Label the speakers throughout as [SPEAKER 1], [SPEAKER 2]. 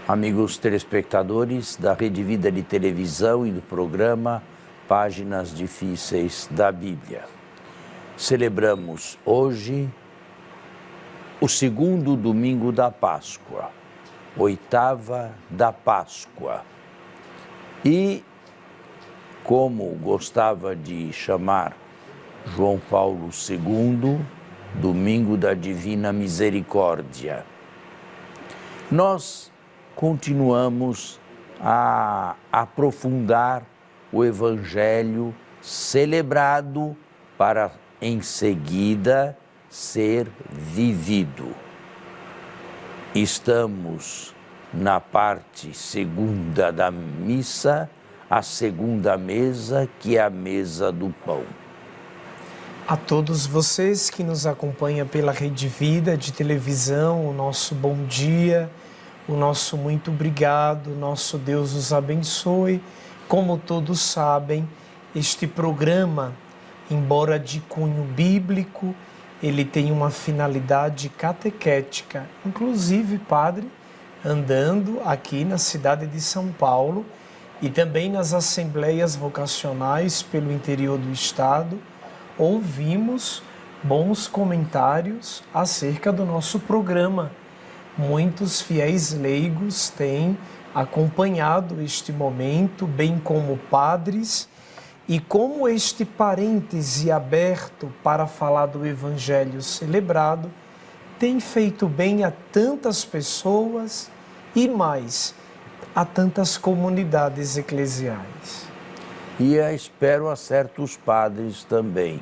[SPEAKER 1] Amigos telespectadores da Rede Vida de Televisão e do programa Páginas Difíceis da Bíblia. Celebramos hoje o segundo domingo da Páscoa, oitava da Páscoa. E, como gostava de chamar João Paulo II, domingo da Divina Misericórdia. Nós continuamos a aprofundar o Evangelho celebrado para, em seguida, ser vivido. Estamos na parte segunda da missa, a segunda mesa, que é a mesa do pão.
[SPEAKER 2] A todos vocês que nos acompanham pela Rede Vida de televisão, o nosso bom dia, o nosso muito obrigado, nosso Deus os abençoe. Como todos sabem, este programa, embora de cunho bíblico, ele tem uma finalidade catequética. Inclusive, padre, andando aqui na cidade de São Paulo e também nas assembleias vocacionais pelo interior do estado, ouvimos bons comentários acerca do nosso programa. Muitos fiéis leigos têm acompanhado este momento, bem como padres, e como este parêntese aberto para falar do Evangelho celebrado tem feito bem a tantas pessoas e mais, a tantas comunidades eclesiais.
[SPEAKER 1] E espero a certos padres também,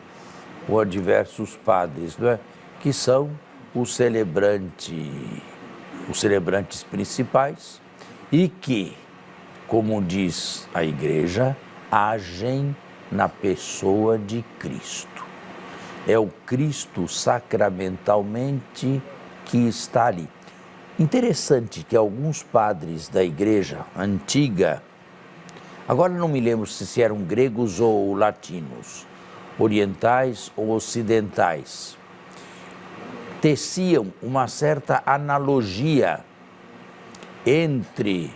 [SPEAKER 1] ou a diversos padres, não é? Que são os celebrantes principais e que, como diz a Igreja, agem na pessoa de Cristo. É o Cristo sacramentalmente que está ali. Interessante que alguns padres da Igreja antiga, agora não me lembro se eram gregos ou latinos, orientais ou ocidentais, teciam uma certa analogia entre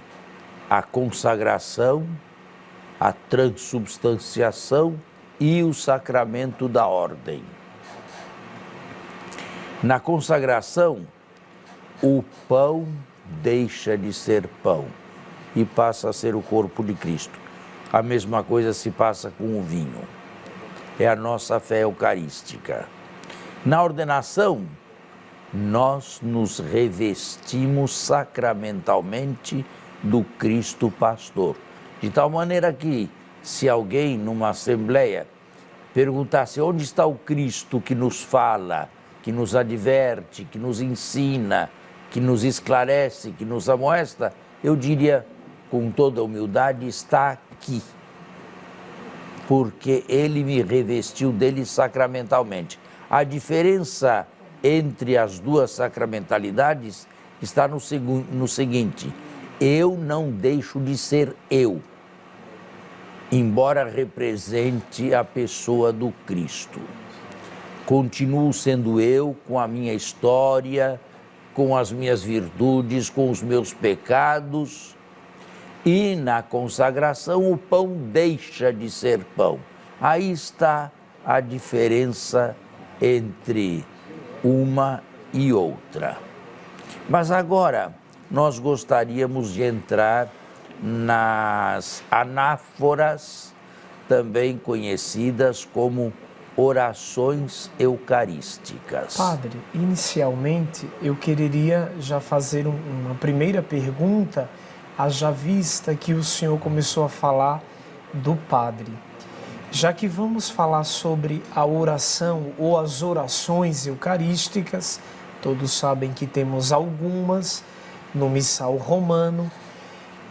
[SPEAKER 1] a consagração, a transubstanciação e o sacramento da ordem. Na consagração, o pão deixa de ser pão e passa a ser o corpo de Cristo. A mesma coisa se passa com o vinho. É a nossa fé eucarística. Na ordenação, nós nos revestimos sacramentalmente do Cristo pastor. De tal maneira que, se alguém numa assembleia perguntasse onde está o Cristo que nos fala, que nos adverte, que nos ensina, que nos esclarece, que nos amoesta, eu diria com toda humildade, está aqui. Porque ele me revestiu dele sacramentalmente. A diferença entre as duas sacramentalidades está no seguinte: eu não deixo de ser eu, embora represente a pessoa do Cristo. Continuo sendo eu com a minha história, com as minhas virtudes, com os meus pecados. E na consagração o pão deixa de ser pão. Aí está a diferença entre uma e outra. Mas agora nós gostaríamos de entrar nas anáforas, também conhecidas como orações eucarísticas.
[SPEAKER 2] Padre, inicialmente eu quereria já fazer uma primeira pergunta, haja vista que o senhor começou a falar do padre. Já que vamos falar sobre a oração ou as orações eucarísticas, todos sabem que temos algumas no missal romano.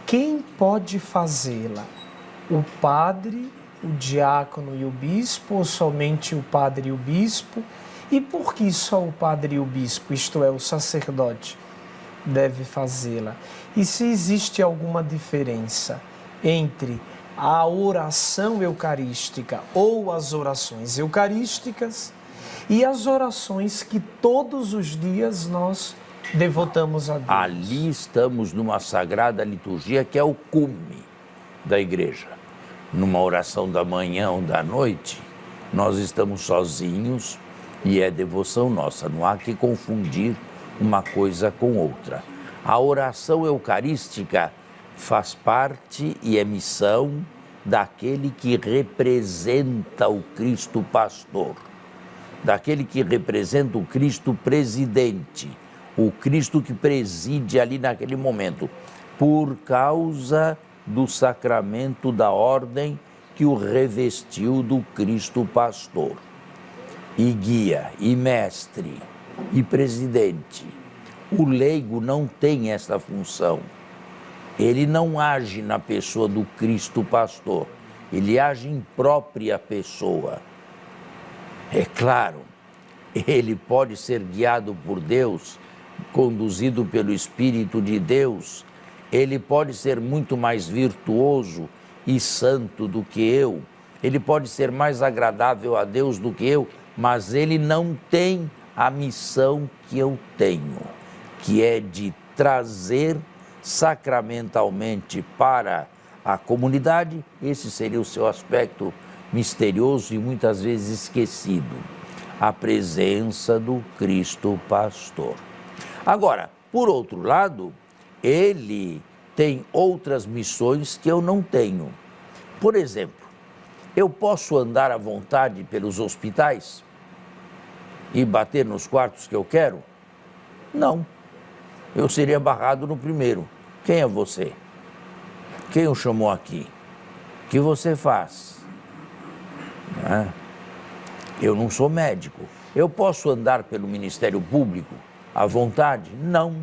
[SPEAKER 2] Quem pode fazê-la? O padre, o diácono e o bispo, ou somente o padre e o bispo? E por que só o padre e o bispo, isto é, o sacerdote, deve fazê-la? E se existe alguma diferença entre a oração eucarística ou as orações eucarísticas e as orações que todos os dias nós devotamos a Deus.
[SPEAKER 1] Ali estamos numa sagrada liturgia que é o cume da igreja. Numa oração da manhã ou da noite, nós estamos sozinhos e é devoção nossa. Não há que confundir uma coisa com outra. A oração eucarística faz parte e é missão daquele que representa o Cristo pastor, daquele que representa o Cristo presidente, o Cristo que preside ali naquele momento, por causa do sacramento da ordem que o revestiu do Cristo pastor. E guia, e mestre, e presidente. O leigo não tem essa função. Ele não age na pessoa do Cristo pastor, ele age em própria pessoa. É claro, ele pode ser guiado por Deus, conduzido pelo Espírito de Deus, ele pode ser muito mais virtuoso e santo do que eu, ele pode ser mais agradável a Deus do que eu, mas ele não tem a missão que eu tenho, que é de trazer sacramentalmente para a comunidade. Esse seria o seu aspecto misterioso e muitas vezes esquecido, a presença do Cristo pastor. Agora, por outro lado, ele tem outras missões que eu não tenho. Por exemplo, eu posso andar à vontade pelos hospitais e bater nos quartos que eu quero? Não. Eu seria barrado no primeiro. Quem é você? Quem o chamou aqui? O que você faz? Eu não sou médico. Eu posso andar pelo Ministério Público à vontade? Não.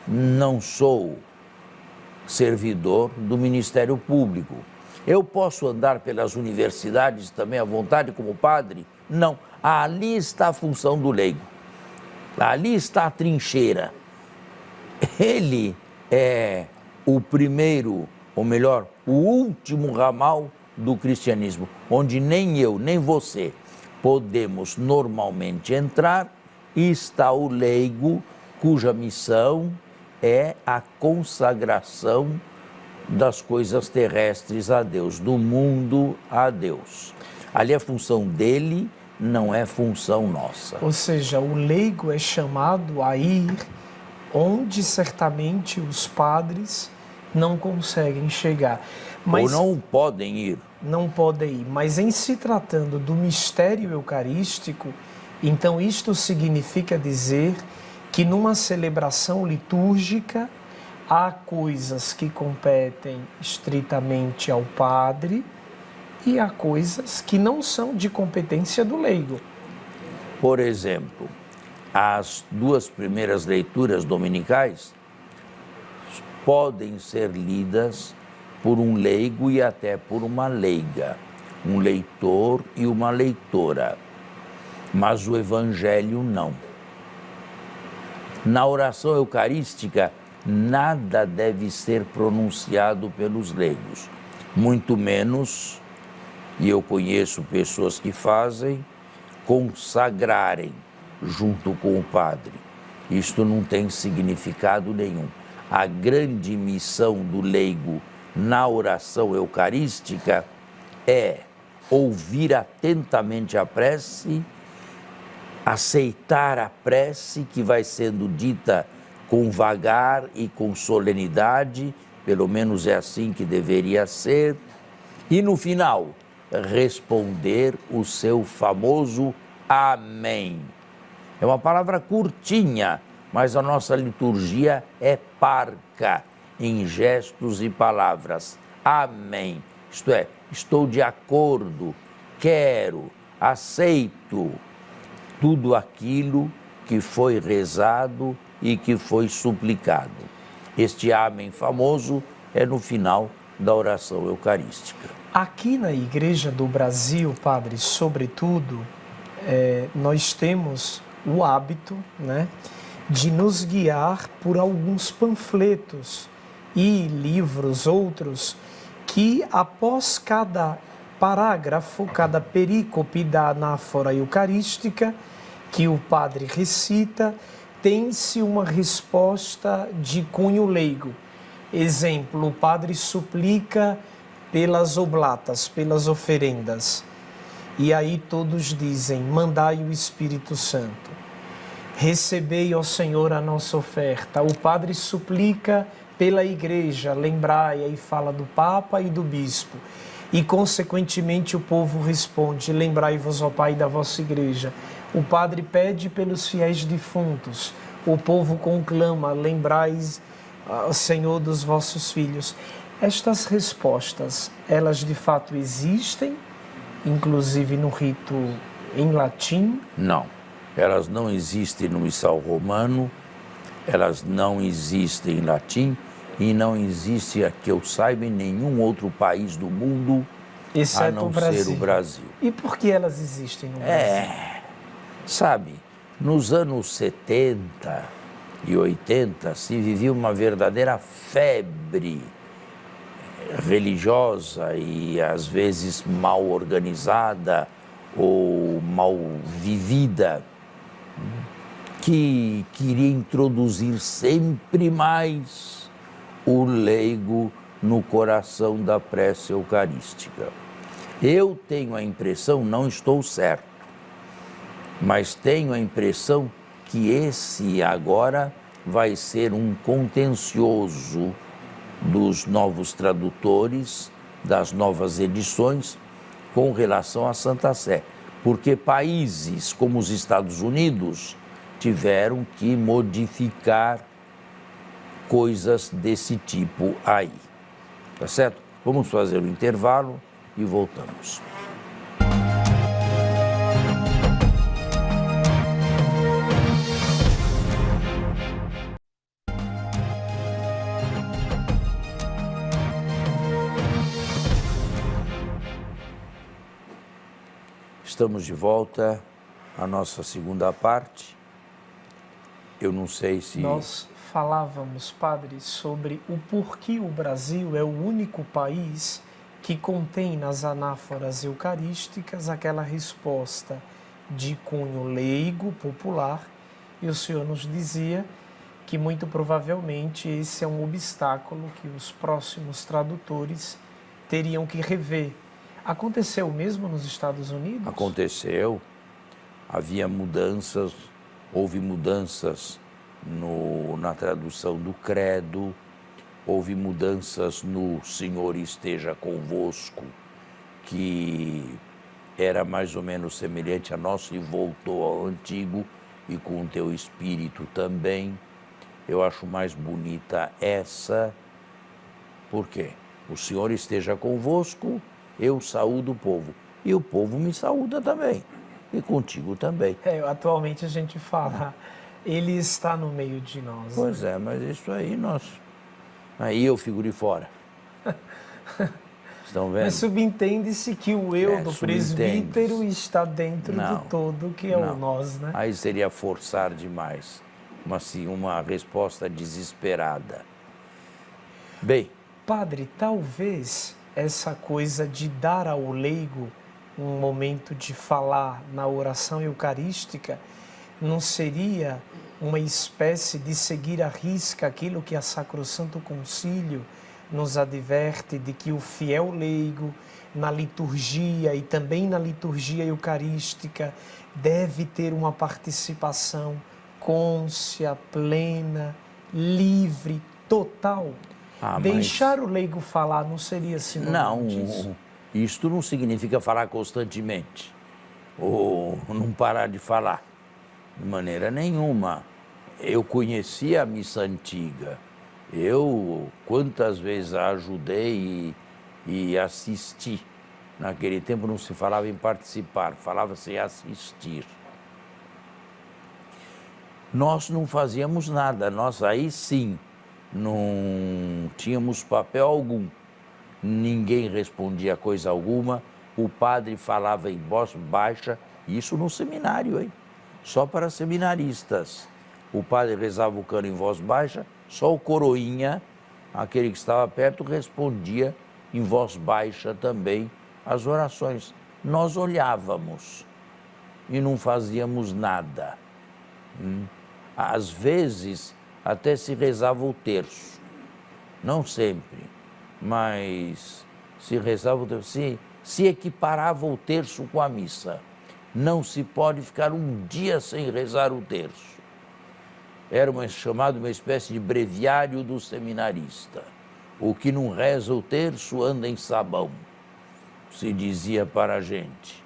[SPEAKER 1] Não sou servidor do Ministério Público. Eu posso andar pelas universidades também à vontade como padre? Não. Ali está a função do leigo. Ali está a trincheira. Ele é o primeiro, ou melhor, o último ramal do cristianismo, onde nem eu, nem você podemos normalmente entrar, e está o leigo, cuja missão é a consagração das coisas terrestres a Deus, do mundo a Deus. Ali é função dele, não é função nossa.
[SPEAKER 2] Ou seja, o leigo é chamado a ir onde certamente os padres não conseguem chegar.
[SPEAKER 1] Mas, ou não podem ir.
[SPEAKER 2] Não podem ir. Mas em se tratando do mistério eucarístico, então isto significa dizer que numa celebração litúrgica há coisas que competem estritamente ao padre e há coisas que não são de competência do leigo.
[SPEAKER 1] Por exemplo, as duas primeiras leituras dominicais podem ser lidas por um leigo e até por uma leiga, um leitor e uma leitora, mas o Evangelho não. Na oração eucarística, nada deve ser pronunciado pelos leigos, muito menos, e eu conheço pessoas que fazem, consagrarem junto com o padre. Isto não tem significado nenhum. A grande missão do leigo na oração eucarística é ouvir atentamente a prece, aceitar a prece que vai sendo dita com vagar e com solenidade, pelo menos é assim que deveria ser, e no final responder o seu famoso amém. É uma palavra curtinha, mas a nossa liturgia é parca em gestos e palavras. Amém. Isto é, estou de acordo, quero, aceito tudo aquilo que foi rezado e que foi suplicado. Este amém famoso é no final da oração eucarística.
[SPEAKER 2] Aqui na Igreja do Brasil, padre, sobretudo, nós temos o hábito, né, de nos guiar por alguns panfletos e livros outros que, após cada parágrafo, cada perícope da anáfora eucarística que o padre recita, tem-se uma resposta de cunho leigo. Exemplo, o padre suplica pelas oblatas, pelas oferendas. E aí todos dizem, mandai o Espírito Santo. Recebei, ó Senhor, a nossa oferta. O padre suplica pela igreja, lembrai, aí fala do Papa e do Bispo. E, consequentemente, o povo responde, lembrai-vos, ó Pai, da vossa igreja. O padre pede pelos fiéis defuntos. O povo conclama, lembrais, ó Senhor, dos vossos filhos. Estas respostas, elas de fato existem, inclusive no rito em latim?
[SPEAKER 1] Não. Elas não existem no missal romano, elas não existem em latim e não existe, que eu saiba, em nenhum outro país do mundo,
[SPEAKER 2] exceto
[SPEAKER 1] a não ser o Brasil.
[SPEAKER 2] E por que elas existem no Brasil?
[SPEAKER 1] Sabe, nos anos 70 e 80 se vivia uma verdadeira febre religiosa e às vezes mal organizada ou mal vivida, que queria introduzir sempre mais o leigo no coração da prece eucarística. Eu tenho a impressão, não estou certo, mas tenho a impressão que esse agora vai ser um contencioso dos novos tradutores, das novas edições, com relação à Santa Sé. Porque países como os Estados Unidos tiveram que modificar coisas desse tipo aí. Tá certo? Vamos fazer um intervalo e voltamos. Estamos de volta à nossa segunda parte. Eu não sei se...
[SPEAKER 2] Nós falávamos, padre, sobre o porquê o Brasil é o único país que contém nas anáforas eucarísticas aquela resposta de cunho leigo, popular, e o senhor nos dizia que muito provavelmente esse é um obstáculo que os próximos tradutores teriam que rever. Aconteceu mesmo nos Estados Unidos?
[SPEAKER 1] Aconteceu. Havia mudanças, houve mudanças na tradução do credo, houve mudanças no Senhor esteja convosco, que era mais ou menos semelhante a nosso e voltou ao antigo, e com o teu espírito também. Eu acho mais bonita essa, porque o Senhor esteja convosco, eu saúdo o povo, e o povo me saúda também, e contigo também.
[SPEAKER 2] Atualmente a gente fala, ele está no meio de nós.
[SPEAKER 1] Pois
[SPEAKER 2] né?
[SPEAKER 1] mas isso aí aí eu fico de fora. Estão vendo?
[SPEAKER 2] Mas subentende-se que o eu do presbítero está dentro do todo, que é o nós, né?
[SPEAKER 1] Aí seria forçar demais, uma resposta desesperada. Bem...
[SPEAKER 2] Padre, talvez essa coisa de dar ao leigo um momento de falar na oração eucarística não seria uma espécie de seguir à risca aquilo que a Sacrosanto Concílio nos adverte de que o fiel leigo na liturgia e também na liturgia eucarística deve ter uma participação cônscia, plena, livre, total? Deixar o leigo falar não seria sinônimo disso?
[SPEAKER 1] Não, isto não significa falar constantemente ou não parar de falar, de maneira nenhuma. Eu conheci a missa antiga, eu quantas vezes a ajudei e assisti. Naquele tempo não se falava em participar, falava-se em assistir. Nós não fazíamos nada, nós aí sim, não tínhamos papel algum, ninguém respondia coisa alguma, o padre falava em voz baixa, isso no seminário, hein? Só para seminaristas. O padre rezava o cano em voz baixa, só o coroinha, aquele que estava perto, respondia em voz baixa também as orações. Nós olhávamos e não fazíamos nada. Às vezes, até se rezava o terço. Não sempre, mas se rezava o terço. Se equiparava o terço com a missa. Não se pode ficar um dia sem rezar o terço. Era chamado uma espécie de breviário do seminarista. O que não reza o terço anda em sabão, se dizia para a gente.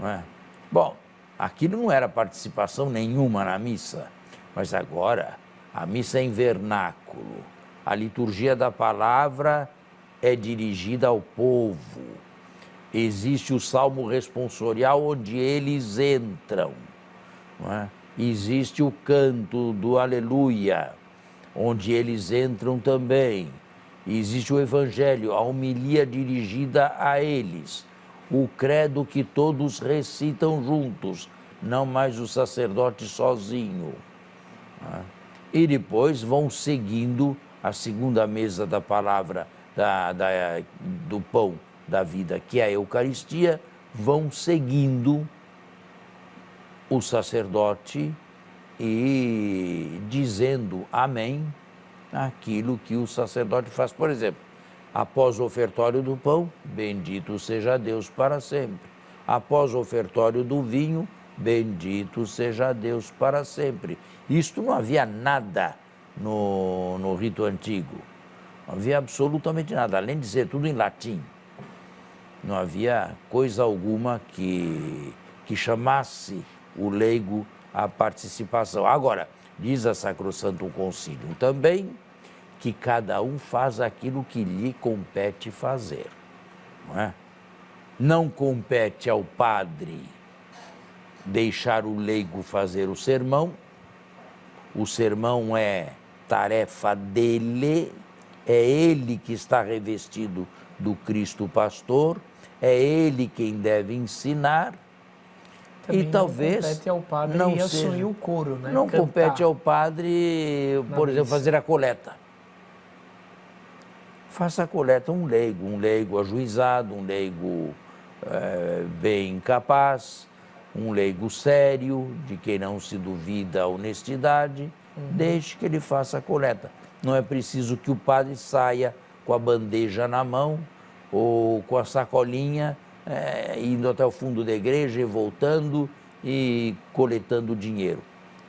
[SPEAKER 1] Não é? Bom, aquilo não era participação nenhuma na missa, mas agora a missa é em vernáculo. A liturgia da palavra é dirigida ao povo. Existe o salmo responsorial onde eles entram. Não é? Existe o canto do Aleluia, onde eles entram também. Existe o Evangelho, a homilia dirigida a eles. O credo que todos recitam juntos, não mais o sacerdote sozinho. E depois vão seguindo a segunda mesa da palavra, do pão da vida, que é a Eucaristia, vão seguindo o sacerdote e dizendo amém aquilo que o sacerdote faz. Por exemplo, após o ofertório do pão, bendito seja Deus para sempre. Após o ofertório do vinho, bendito seja Deus para sempre. Isto não havia nada no rito antigo. Não havia absolutamente nada, além de ser tudo em latim. Não havia coisa alguma que chamasse o leigo à participação. Agora, diz a Sacrosanto Concílio também que cada um faz aquilo que lhe compete fazer. Não é? Não compete ao padre deixar o leigo fazer o sermão é tarefa dele, é ele que está revestido do Cristo pastor, é ele quem deve ensinar.
[SPEAKER 2] Também
[SPEAKER 1] e talvez
[SPEAKER 2] não compete ao padre
[SPEAKER 1] não
[SPEAKER 2] assumir
[SPEAKER 1] seja,
[SPEAKER 2] o coro, né?
[SPEAKER 1] Não
[SPEAKER 2] Cantar
[SPEAKER 1] compete ao padre, por exemplo, fazer a coleta. Faça a coleta um leigo ajuizado, um leigo bem capaz, um leigo sério, de quem não se duvida a honestidade, deixe que ele faça a coleta. Não é preciso que o padre saia com a bandeja na mão ou com a sacolinha, indo até o fundo da igreja e voltando e coletando dinheiro.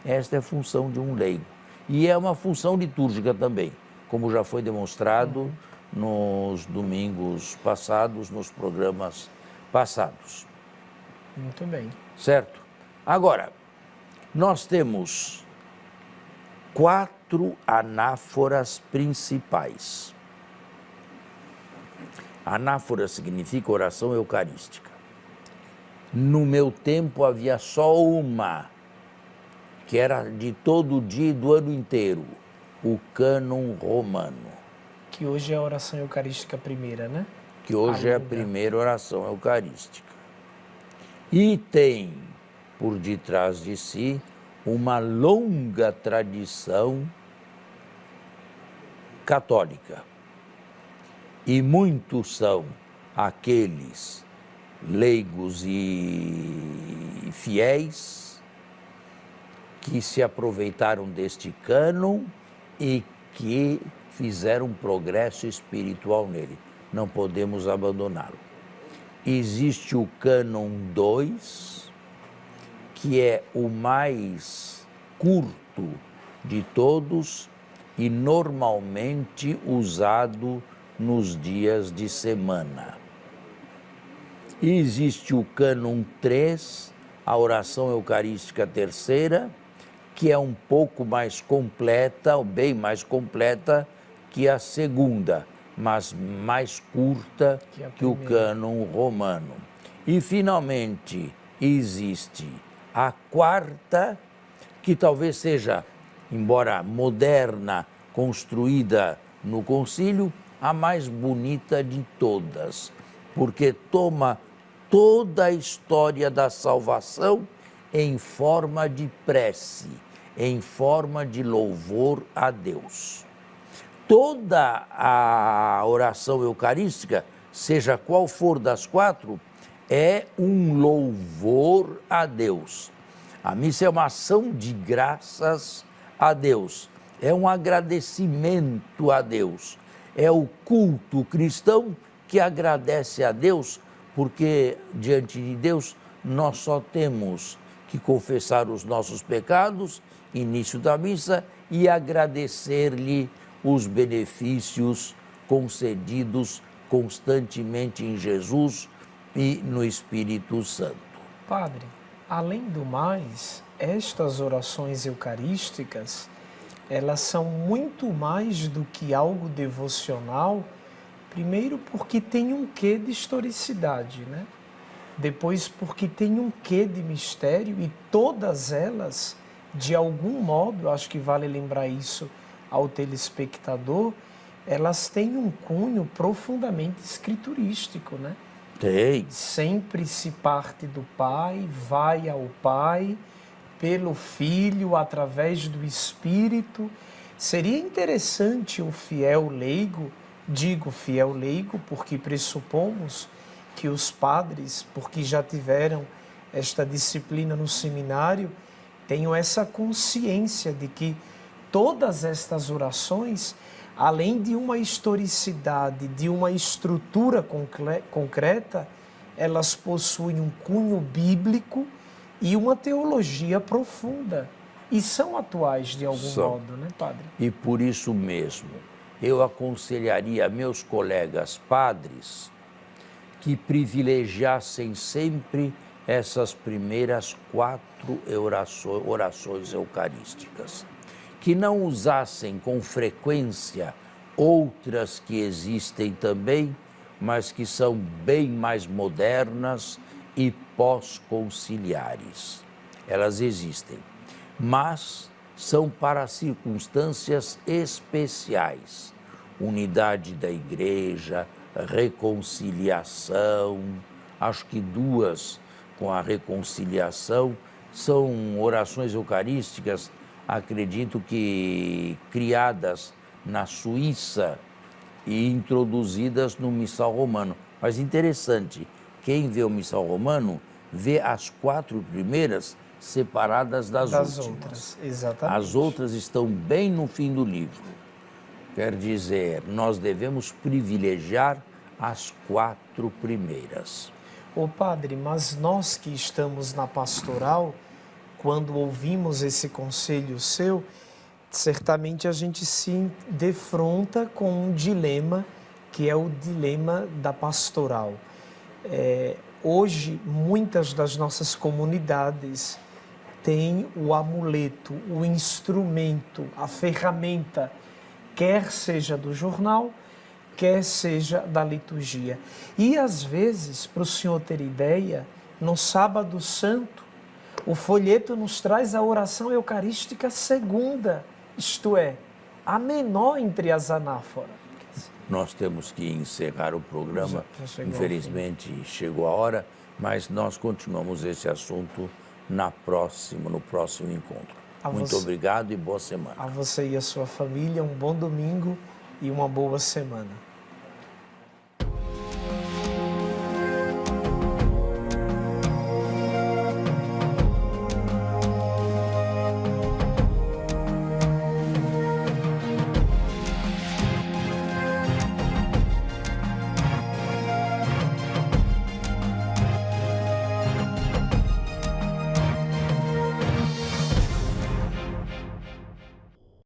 [SPEAKER 1] Esta é a função de um leigo. E é uma função litúrgica também, como já foi demonstrado nos domingos passados, nos programas passados.
[SPEAKER 2] Muito bem.
[SPEAKER 1] Certo? Agora, nós temos 4 anáforas principais. Anáfora significa oração eucarística. No meu tempo havia só uma, que era de todo dia e do ano inteiro, o cânon romano.
[SPEAKER 2] Que hoje é a oração eucarística primeira, né?
[SPEAKER 1] Que hoje é a primeira oração eucarística. E tem, por detrás de si, uma longa tradição católica. E muitos são aqueles leigos e fiéis que se aproveitaram deste cânon e que fizeram progresso espiritual nele. Não podemos abandoná-lo. Existe o cânon 2, que é o mais curto de todos e normalmente usado nos dias de semana. E existe o cânon 3, a oração eucarística terceira, que é um pouco mais completa, ou bem mais completa que a segunda, mas mais curta que o cânon romano. E, finalmente, existe a quarta, que talvez seja, embora moderna, construída no concílio, a mais bonita de todas, porque toma toda a história da salvação em forma de prece, em forma de louvor a Deus. Toda a oração eucarística, seja qual for das 4, é um louvor a Deus. A missa é uma ação de graças a Deus, é um agradecimento a Deus. É o culto cristão que agradece a Deus, porque diante de Deus nós só temos que confessar os nossos pecados, início da missa, e agradecer-lhe os benefícios concedidos constantemente em Jesus e no Espírito Santo.
[SPEAKER 2] Padre, além do mais, estas orações eucarísticas, elas são muito mais do que algo devocional, primeiro porque tem um quê de historicidade, né? Depois porque tem um quê de mistério, e todas elas, de algum modo, acho que vale lembrar isso ao telespectador, elas têm um cunho profundamente escriturístico, né?
[SPEAKER 1] Tem.
[SPEAKER 2] Sempre se parte do Pai, vai ao Pai, pelo Filho, através do Espírito. Seria interessante o fiel leigo, digo fiel leigo porque pressupomos que os padres, porque já tiveram esta disciplina no seminário, tenham essa consciência de que todas estas orações, além de uma historicidade, de uma estrutura concreta, elas possuem um cunho bíblico e uma teologia profunda. E são atuais de algum modo, né, Padre?
[SPEAKER 1] E por isso mesmo, eu aconselharia a meus colegas padres que privilegiassem sempre essas primeiras 4 orações eucarísticas, que não usassem com frequência outras que existem também, mas que são bem mais modernas e pós-conciliares. Elas existem, mas são para circunstâncias especiais. Unidade da igreja, reconciliação, acho que 2 com a reconciliação são orações eucarísticas, acredito que criadas na Suíça e introduzidas no Missal Romano. Mas interessante, quem vê o Missal Romano vê as 4 primeiras separadas das últimas.
[SPEAKER 2] Exatamente.
[SPEAKER 1] As outras estão bem no fim do livro. Quer dizer, nós devemos privilegiar as 4 primeiras.
[SPEAKER 2] Ô Padre, mas nós que estamos na pastoral, quando ouvimos esse conselho seu, certamente a gente se defronta com um dilema, que é o dilema da pastoral. Hoje, muitas das nossas comunidades têm o amuleto, o instrumento, a ferramenta, quer seja do jornal, quer seja da liturgia. E às vezes, para o senhor ter ideia, no Sábado Santo, o folheto nos traz a oração eucarística segunda, isto é, a menor entre as anáforas.
[SPEAKER 1] Nós temos que encerrar o programa, infelizmente chegou a hora, mas nós continuamos esse assunto no próximo encontro. Muito obrigado e boa semana.
[SPEAKER 2] A você e a sua família, um bom domingo e uma boa semana.